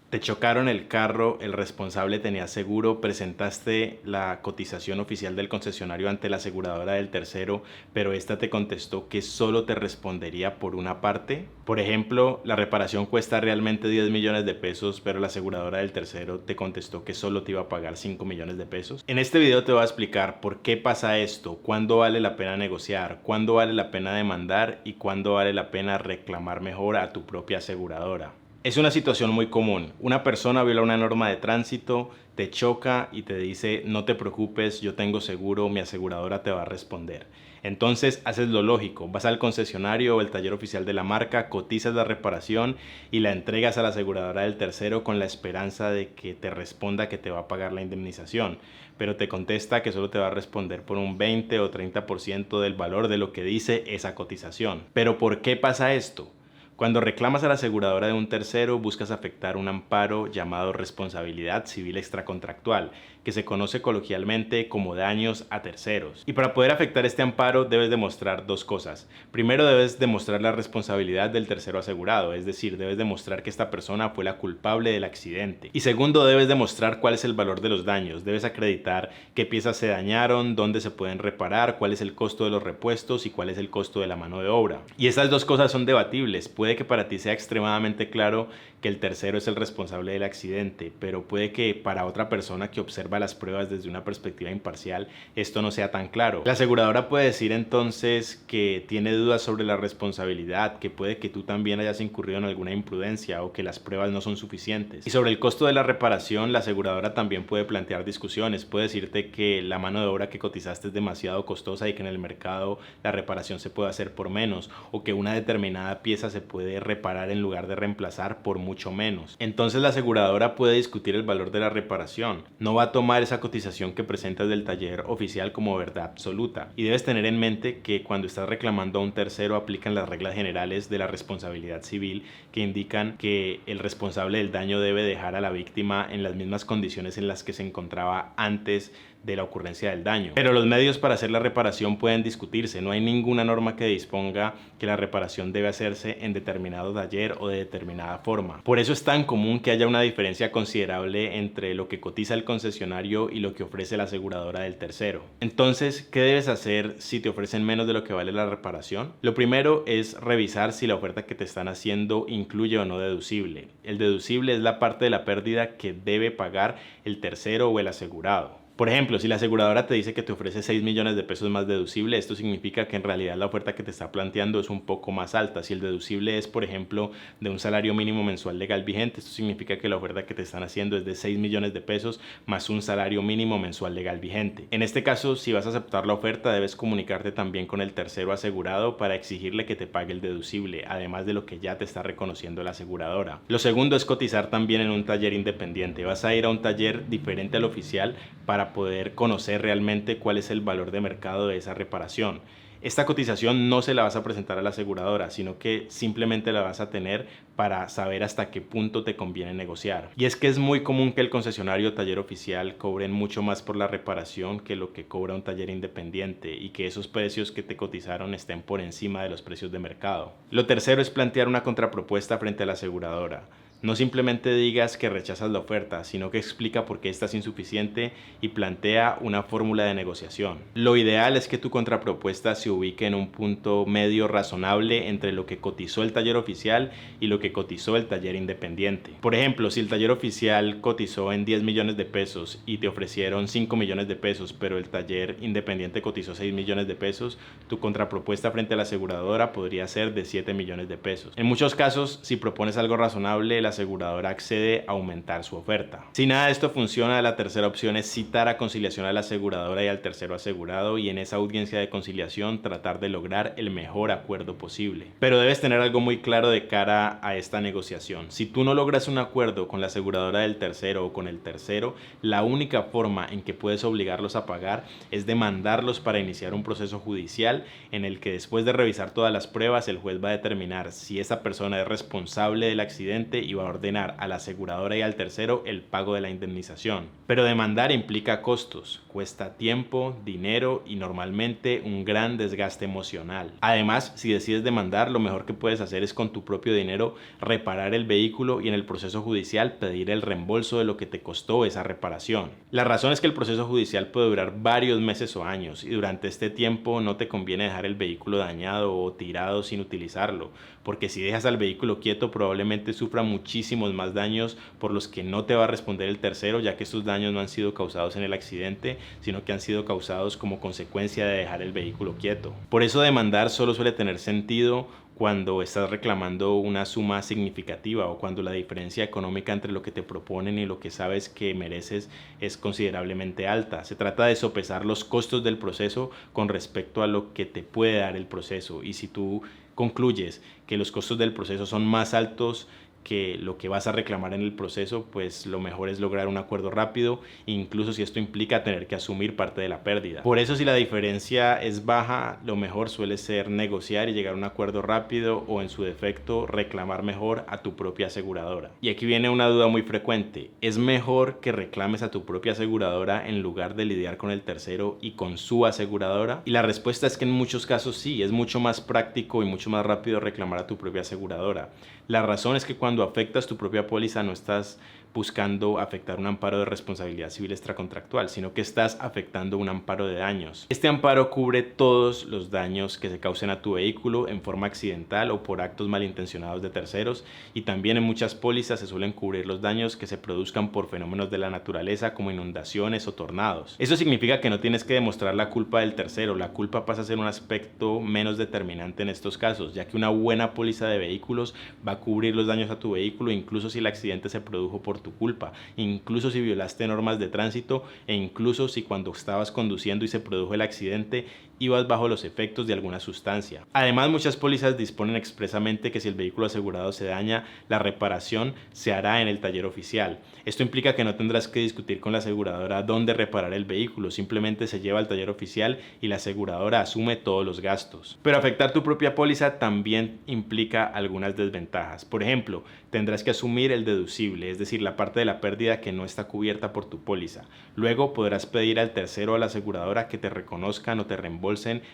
Te chocaron el carro, el responsable tenía seguro, presentaste la cotización oficial del concesionario ante la aseguradora del tercero, pero esta te contestó que solo te respondería por una parte. Por ejemplo, la reparación cuesta realmente 10 millones de pesos, pero la aseguradora del tercero te contestó que solo te iba a pagar 5 millones de pesos. En este video te voy a explicar por qué pasa esto, cuándo vale la pena negociar, cuándo vale la pena demandar y cuándo vale la pena reclamar mejor a tu propia aseguradora. Es una situación muy común. Una persona viola una norma de tránsito, te choca y te dice: no te preocupes, yo tengo seguro, mi aseguradora te va a responder. Entonces haces lo lógico, vas al concesionario o el taller oficial de la marca, cotizas la reparación y la entregas a la aseguradora del tercero con la esperanza de que te responda que te va a pagar la indemnización, pero te contesta que solo te va a responder por un 20 o 30% del valor de lo que dice esa cotización. ¿Pero por qué pasa esto? Cuando reclamas a la aseguradora de un tercero, buscas afectar un amparo llamado responsabilidad civil extracontractual, que se conoce coloquialmente como daños a terceros. Y para poder afectar este amparo debes demostrar dos cosas. Primero, debes demostrar la responsabilidad del tercero asegurado, es decir, debes demostrar que esta persona fue la culpable del accidente. Y segundo, debes demostrar cuál es el valor de los daños. Debes acreditar qué piezas se dañaron, dónde se pueden reparar, cuál es el costo de los repuestos y cuál es el costo de la mano de obra. Y estas dos cosas son debatibles. Puede que para ti sea extremadamente claro que el tercero es el responsable del accidente, pero puede que para otra persona que observa las pruebas desde una perspectiva imparcial esto no sea tan claro. La aseguradora puede decir entonces que tiene dudas sobre la responsabilidad, que puede que tú también hayas incurrido en alguna imprudencia o que las pruebas no son suficientes. Y sobre el costo de la reparación, la aseguradora también puede plantear discusiones, puede decirte que la mano de obra que cotizaste es demasiado costosa y que en el mercado la reparación se puede hacer por menos, o que una determinada pieza se puede reparar en lugar de reemplazar por mucho menos. Entonces la aseguradora puede discutir el valor de la reparación. No va a tomar esa cotización que presentas del taller oficial como verdad absoluta. Y debes tener en mente que cuando estás reclamando a un tercero aplican las reglas generales de la responsabilidad civil, que indican que el responsable del daño debe dejar a la víctima en las mismas condiciones en las que se encontraba antes de la ocurrencia del daño. Pero los medios para hacer la reparación pueden discutirse. No hay ninguna norma que disponga que la reparación debe hacerse en determinado taller o de determinada forma. Por eso es tan común que haya una diferencia considerable entre lo que cotiza el concesionario y lo que ofrece la aseguradora del tercero. Entonces, ¿qué debes hacer si te ofrecen menos de lo que vale la reparación? Lo primero es revisar si la oferta que te están haciendo incluye o no deducible. El deducible es la parte de la pérdida que debe pagar el tercero o el asegurado. Por ejemplo, si la aseguradora te dice que te ofrece 6 millones de pesos más deducible, esto significa que en realidad la oferta que te está planteando es un poco más alta. Si el deducible es, por ejemplo, de un salario mínimo mensual legal vigente, esto significa que la oferta que te están haciendo es de 6 millones de pesos más un salario mínimo mensual legal vigente. En este caso, si vas a aceptar la oferta, debes comunicarte también con el tercero asegurado para exigirle que te pague el deducible, además de lo que ya te está reconociendo la aseguradora. Lo segundo es cotizar también en un taller independiente. Vas a ir a un taller diferente al oficial para poder conocer realmente cuál es el valor de mercado de esa reparación. Esta cotización no se la vas a presentar a la aseguradora, sino que simplemente la vas a tener para saber hasta qué punto te conviene negociar. Y es que es muy común que el concesionario o taller oficial cobren mucho más por la reparación que lo que cobra un taller independiente y que esos precios que te cotizaron estén por encima de los precios de mercado. Lo tercero es plantear una contrapropuesta frente a la aseguradora. No simplemente digas que rechazas la oferta, sino que explica por qué estás insuficiente y plantea una fórmula de negociación. Lo ideal es que tu contrapropuesta se ubique en un punto medio razonable entre lo que cotizó el taller oficial y lo que cotizó el taller independiente. Por ejemplo, si el taller oficial cotizó en 10 millones de pesos y te ofrecieron 5 millones de pesos, pero el taller independiente cotizó 6 millones de pesos, tu contrapropuesta frente a la aseguradora podría ser de 7 millones de pesos. En muchos casos, si propones algo razonable, la aseguradora accede a aumentar su oferta. Si nada de esto funciona, la tercera opción es citar a conciliación a la aseguradora y al tercero asegurado, y en esa audiencia de conciliación tratar de lograr el mejor acuerdo posible. Pero debes tener algo muy claro de cara a esta negociación. Si tú no logras un acuerdo con la aseguradora del tercero o con el tercero, la única forma en que puedes obligarlos a pagar es demandarlos para iniciar un proceso judicial en el que, después de revisar todas las pruebas, el juez va a determinar si esa persona es responsable del accidente y va a ordenar a la aseguradora y al tercero el pago de la indemnización. Pero demandar implica costos, cuesta tiempo, dinero y normalmente un gran desgaste emocional. Además, si decides demandar, lo mejor que puedes hacer es con tu propio dinero reparar el vehículo y en el proceso judicial pedir el reembolso de lo que te costó esa reparación. La razón es que el proceso judicial puede durar varios meses o años y durante este tiempo no te conviene dejar el vehículo dañado o tirado sin utilizarlo, porque si dejas al vehículo quieto probablemente sufra muchísimos más daños por los que no te va a responder el tercero, ya que estos daños no han sido causados en el accidente, sino que han sido causados como consecuencia de dejar el vehículo quieto. Por eso demandar solo suele tener sentido cuando estás reclamando una suma significativa o cuando la diferencia económica entre lo que te proponen y lo que sabes que mereces es considerablemente alta. Se trata de sopesar los costos del proceso con respecto a lo que te puede dar el proceso, y si tú concluyes que los costos del proceso son más altos que lo que vas a reclamar en el proceso, pues lo mejor es lograr un acuerdo rápido, incluso si esto implica tener que asumir parte de la pérdida. Por eso, si la diferencia es baja, lo mejor suele ser negociar y llegar a un acuerdo rápido, o en su defecto reclamar mejor a tu propia aseguradora. Y aquí viene una duda muy frecuente: ¿es mejor que reclames a tu propia aseguradora en lugar de lidiar con el tercero y con su aseguradora? Y la respuesta es que en muchos casos sí, es mucho más práctico y mucho más rápido reclamar a tu propia aseguradora. La razón es que cuando afectas tu propia póliza no estás buscando afectar un amparo de responsabilidad civil extracontractual, sino que estás afectando un amparo de daños. Este amparo cubre todos los daños que se causen a tu vehículo en forma accidental o por actos malintencionados de terceros, y también en muchas pólizas se suelen cubrir los daños que se produzcan por fenómenos de la naturaleza como inundaciones o tornados. Eso significa que no tienes que demostrar la culpa del tercero. La culpa pasa a ser un aspecto menos determinante en estos casos, ya que una buena póliza de vehículos va a cubrir los daños a tu vehículo incluso si el accidente se produjo por tu culpa, incluso si violaste normas de tránsito, e incluso si cuando estabas conduciendo y se produjo el accidente ibas bajo los efectos de alguna sustancia. Además, muchas pólizas disponen expresamente que si el vehículo asegurado se daña, la reparación se hará en el taller oficial. Esto implica que no tendrás que discutir con la aseguradora dónde reparar el vehículo, simplemente se lleva al taller oficial y la aseguradora asume todos los gastos. Pero afectar tu propia póliza también implica algunas desventajas. Por ejemplo, tendrás que asumir el deducible, es decir, la parte de la pérdida que no está cubierta por tu póliza. Luego podrás pedir al tercero o a la aseguradora que te reconozcan o te reembolsen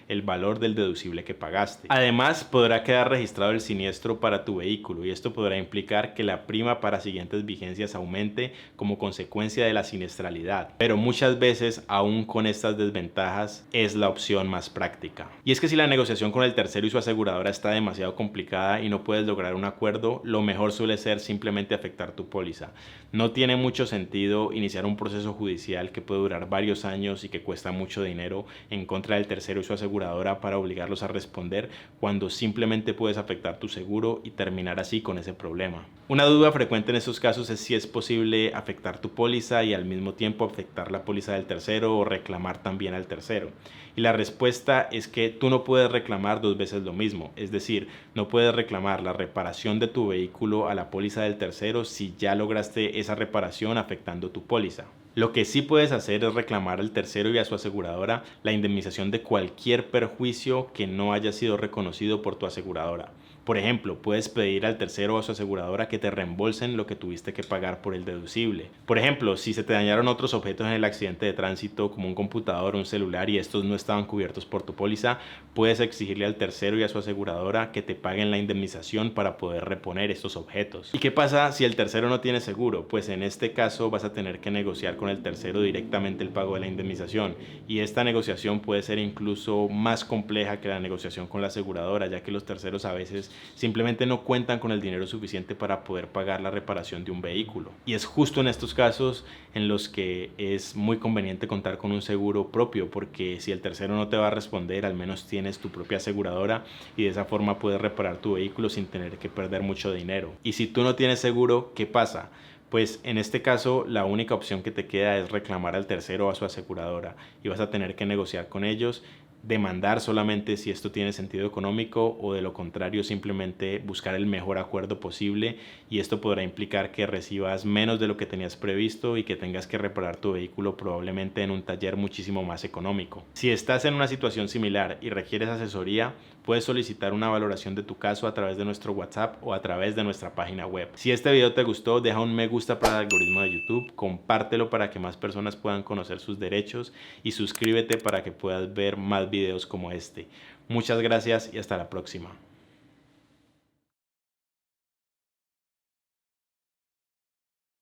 el valor del deducible que pagaste. Además, podrá quedar registrado el siniestro para tu vehículo, y esto podrá implicar que la prima para siguientes vigencias aumente como consecuencia de la siniestralidad. Pero muchas veces, aún con estas desventajas, es la opción más práctica. Y es que si la negociación con el tercero y su aseguradora está demasiado complicada y no puedes lograr un acuerdo, lo mejor suele ser simplemente afectar tu póliza. No tiene mucho sentido iniciar un proceso judicial que puede durar varios años y que cuesta mucho dinero en contra del tercero y su aseguradora para obligarlos a responder, cuando simplemente puedes afectar tu seguro y terminar así con ese problema. Una duda frecuente en estos casos es si es posible afectar tu póliza y al mismo tiempo afectar la póliza del tercero, o reclamar también al tercero. Y la respuesta es que tú no puedes reclamar dos veces lo mismo, es decir, no puedes reclamar la reparación de tu vehículo a la póliza del tercero si ya lograste esa reparación afectando tu póliza. Lo que sí puedes hacer es reclamar al tercero y a su aseguradora la indemnización de cualquier perjuicio que no haya sido reconocido por tu aseguradora. Por ejemplo, puedes pedir al tercero o a su aseguradora que te reembolsen lo que tuviste que pagar por el deducible. Por ejemplo, si se te dañaron otros objetos en el accidente de tránsito, como un computador o un celular, y estos no estaban cubiertos por tu póliza, puedes exigirle al tercero y a su aseguradora que te paguen la indemnización para poder reponer estos objetos. ¿Y qué pasa si el tercero no tiene seguro? Pues en este caso vas a tener que negociar con el tercero directamente el pago de la indemnización, y esta negociación puede ser incluso más compleja que la negociación con la aseguradora, ya que los terceros a veces simplemente no cuentan con el dinero suficiente para poder pagar la reparación de un vehículo. Y es justo en estos casos en los que es muy conveniente contar con un seguro propio, porque si el tercero no te va a responder, al menos tienes tu propia aseguradora y de esa forma puedes reparar tu vehículo sin tener que perder mucho dinero. Y si tú no tienes seguro, ¿qué pasa? Pues en este caso la única opción que te queda es reclamar al tercero o a su aseguradora, y vas a tener que negociar con ellos, demandar solamente si esto tiene sentido económico, o de lo contrario simplemente buscar el mejor acuerdo posible, y esto podrá implicar que recibas menos de lo que tenías previsto y que tengas que reparar tu vehículo probablemente en un taller muchísimo más económico. Si estás en una situación similar y requieres asesoría, Puedes solicitar una valoración de tu caso a través de nuestro WhatsApp o a través de nuestra página web. Si este video te gustó, deja un me gusta para el algoritmo de YouTube, compártelo para que más personas puedan conocer sus derechos y suscríbete para que puedas ver más videos como este. Muchas gracias y hasta la próxima.